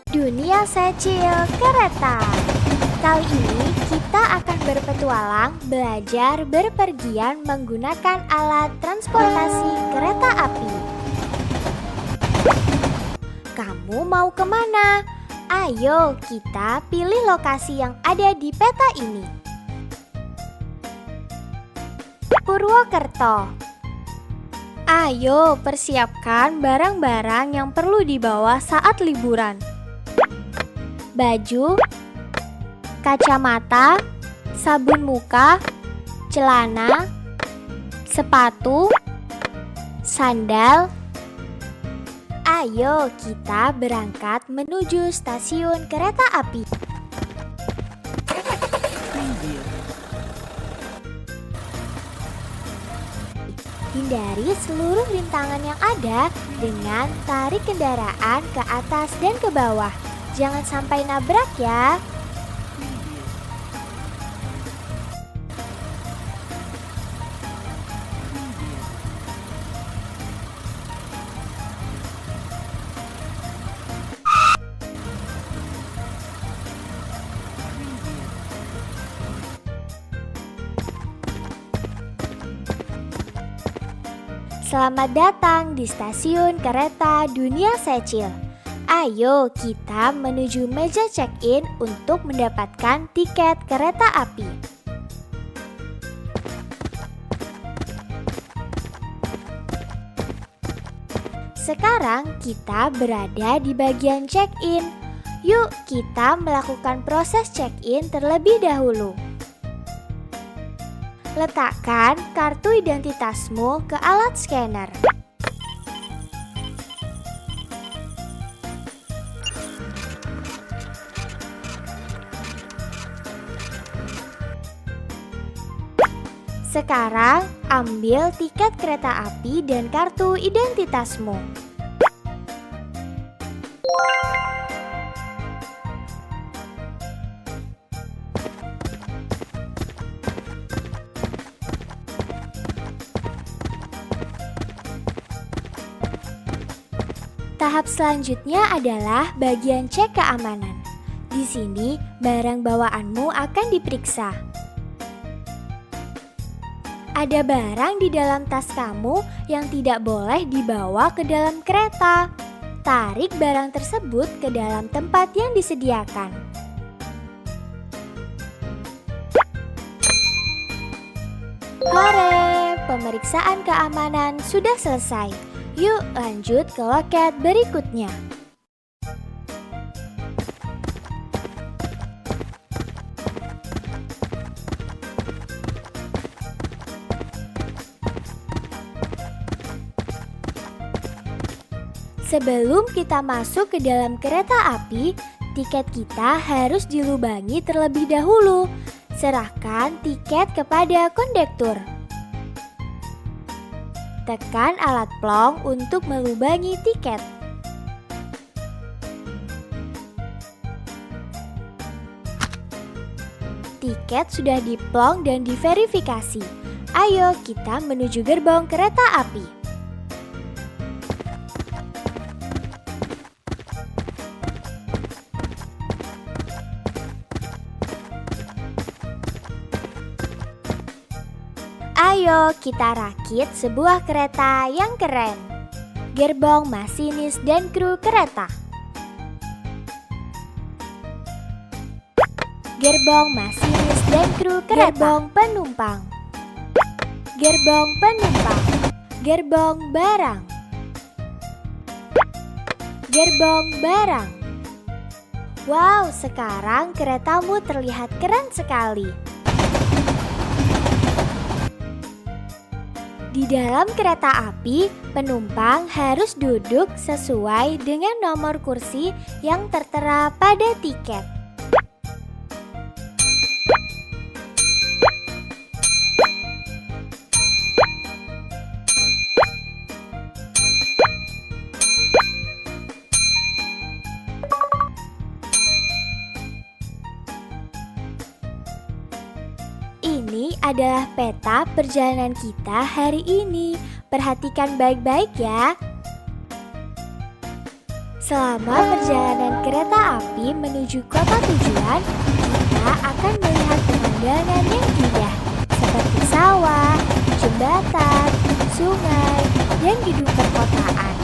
Dunia Secil Kereta. Kali ini kita akan berpetualang belajar berpergian menggunakan alat transportasi kereta api. Kamu mau kemana? Ayo kita pilih lokasi yang ada di peta ini. Purwokerto. Ayo persiapkan barang-barang yang perlu dibawa saat liburan. Baju, kacamata, sabun muka, celana, sepatu, sandal. Ayo kita berangkat menuju stasiun kereta api. Hindari seluruh rintangan yang ada dengan tarik kendaraan ke atas dan ke bawah. Jangan sampai nabrak ya. Selamat datang di stasiun kereta Dunia Secil. Ayo kita menuju meja check-in untuk mendapatkan tiket kereta api. Sekarang kita berada di bagian check-in. Yuk kita melakukan proses check-in terlebih dahulu. Letakkan kartu identitasmu ke alat scanner. Sekarang, ambil tiket kereta api dan kartu identitasmu. Tahap selanjutnya adalah bagian cek keamanan. Di sini, barang bawaanmu akan diperiksa. Ada barang di dalam tas kamu yang tidak boleh dibawa ke dalam kereta. Tarik barang tersebut ke dalam tempat yang disediakan. Hore, pemeriksaan keamanan sudah selesai. Yuk lanjut ke loket berikutnya. Sebelum kita masuk ke dalam kereta api, tiket kita harus dilubangi terlebih dahulu. Serahkan tiket kepada kondektur. Tekan alat plong untuk melubangi tiket. Tiket sudah diplong dan diverifikasi. Ayo kita menuju gerbong kereta api. Ayo kita rakit sebuah kereta yang keren. Gerbong masinis dan kru kereta. Gerbong masinis dan kru kereta. Gerbong penumpang. Gerbong penumpang. Gerbong barang. Gerbong barang. Wow, sekarang keretamu terlihat keren sekali. Di dalam kereta api, penumpang harus duduk sesuai dengan nomor kursi yang tertera pada tiket. Ini adalah peta perjalanan kita hari ini. Perhatikan baik-baik ya. Selama perjalanan kereta api menuju kota tujuan, kita akan melihat pemandangan yang indah seperti sawah, jembatan, sungai, dan gedung perkotaan.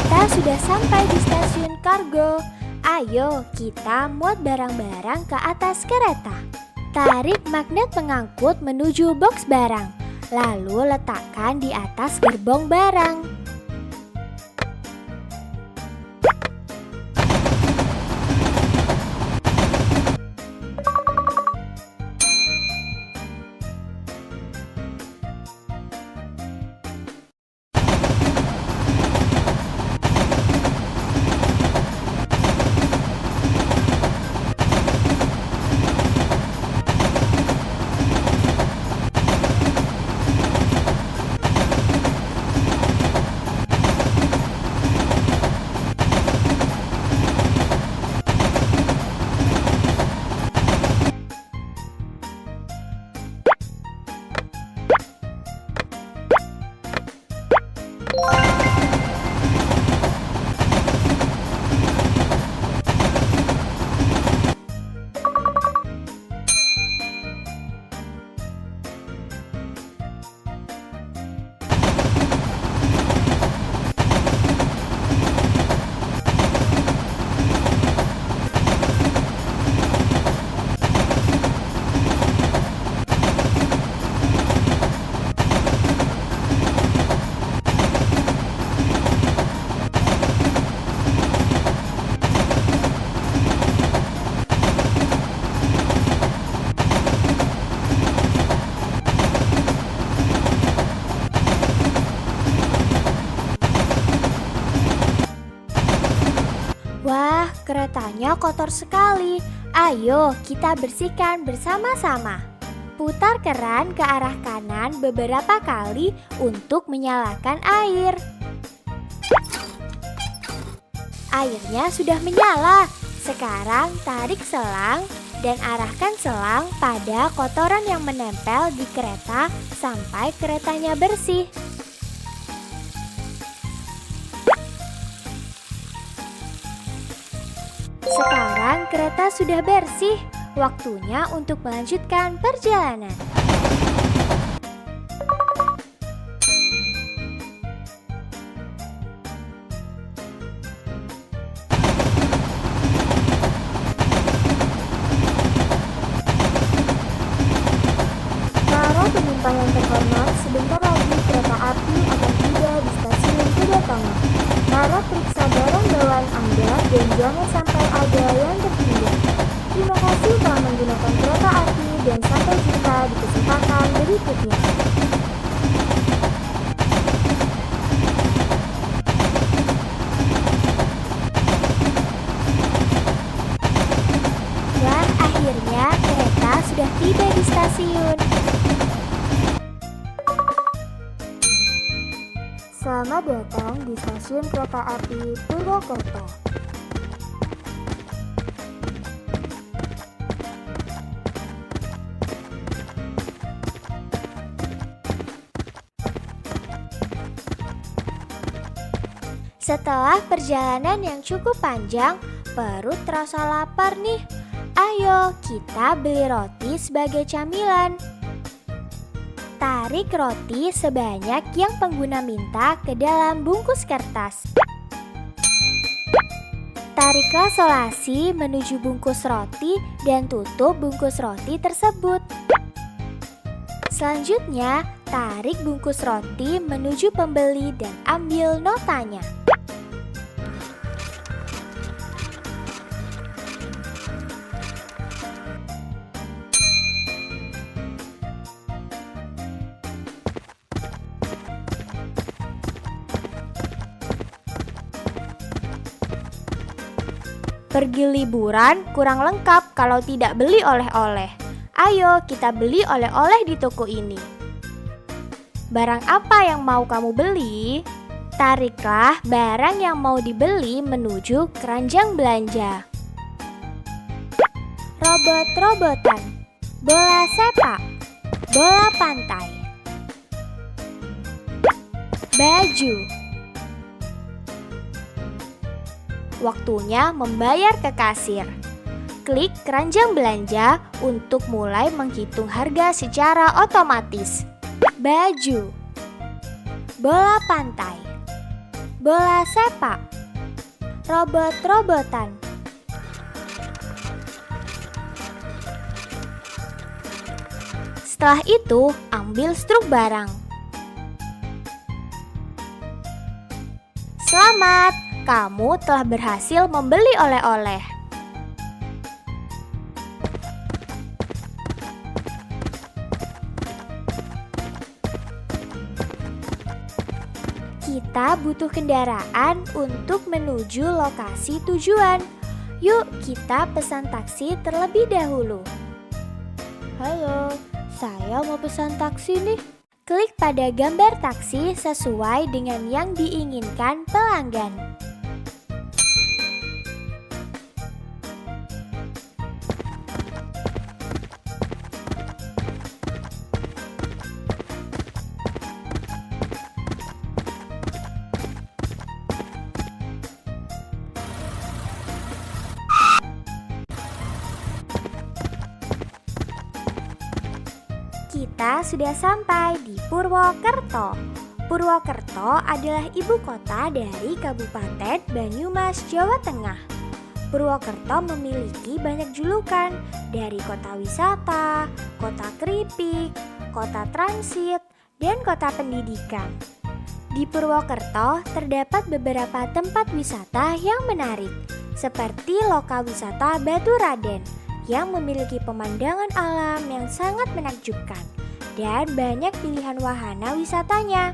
Kita sudah sampai di stasiun kargo. Ayo kita muat barang-barang ke atas kereta. Tarik magnet pengangkut menuju box barang, lalu letakkan di atas gerbong barang. Wah, keretanya kotor sekali. Ayo kita bersihkan bersama-sama. Putar keran ke arah kanan beberapa kali untuk menyalakan air. Airnya sudah menyala. Sekarang tarik selang dan arahkan selang pada kotoran yang menempel di kereta sampai keretanya bersih. Sekarang kereta sudah bersih, waktunya untuk melanjutkan perjalanan. Para penumpang yang terhormat, sebentar lagi kereta api akan tiba di stasiun kedatangan. Harap periksa barang bawaan Anda dan jangan sampai ada yang tertinggal. Terima kasih telah menggunakan kereta api dan sampai jumpa di kesempatan berikutnya. Wah, akhirnya kereta sudah tiba di stasiun. Selamat datang di stasiun kereta api Purwokerto. Setelah perjalanan yang cukup panjang, perut terasa lapar nih. Ayo kita beli roti sebagai camilan. Tarik roti sebanyak yang pengguna minta ke dalam bungkus kertas. Tariklah solasi menuju bungkus roti dan tutup bungkus roti tersebut. Selanjutnya, tarik bungkus roti menuju pembeli dan ambil notanya. Pergi liburan kurang lengkap kalau tidak beli oleh-oleh. Ayo kita beli oleh-oleh di toko ini. Barang apa yang mau kamu beli? Tariklah barang yang mau dibeli menuju keranjang belanja. Robot-robotan, bola sepak, bola pantai, baju. Waktunya membayar ke kasir. Klik keranjang belanja untuk mulai menghitung harga secara otomatis. Baju, bola pantai, bola sepak, robot-robotan. Setelah itu, ambil struk barang. Selamat, kamu telah berhasil membeli oleh-oleh. Kita butuh kendaraan untuk menuju lokasi tujuan. Yuk, kita pesan taksi terlebih dahulu. Halo, saya mau pesan taksi nih. Klik pada gambar taksi sesuai dengan yang diinginkan pelanggan. Kita sudah sampai di Purwokerto. Purwokerto adalah ibu kota dari Kabupaten Banyumas, Jawa Tengah. Purwokerto memiliki banyak julukan dari kota wisata, kota keripik, kota transit, dan kota pendidikan. Di Purwokerto terdapat beberapa tempat wisata yang menarik, seperti lokal wisata Batu Raden yang memiliki pemandangan alam yang sangat menakjubkan dan banyak pilihan wahana wisatanya.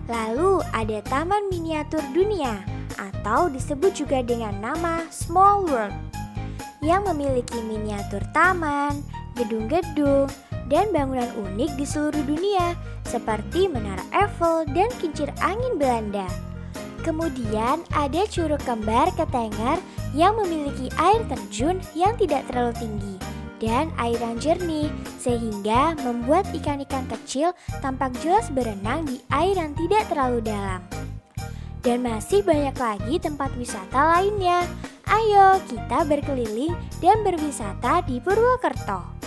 Lalu ada Taman Miniatur Dunia atau disebut juga dengan nama Small World yang memiliki miniatur taman, gedung-gedung, dan bangunan unik di seluruh dunia seperti Menara Eiffel dan Kincir Angin Belanda. Kemudian ada Curug Kembar Ketenger yang memiliki air terjun yang tidak terlalu tinggi dan air yang jernih sehingga membuat ikan-ikan kecil tampak jelas berenang di air yang tidak terlalu dalam. Dan masih banyak lagi tempat wisata lainnya. Ayo kita berkeliling dan berwisata di Purwokerto.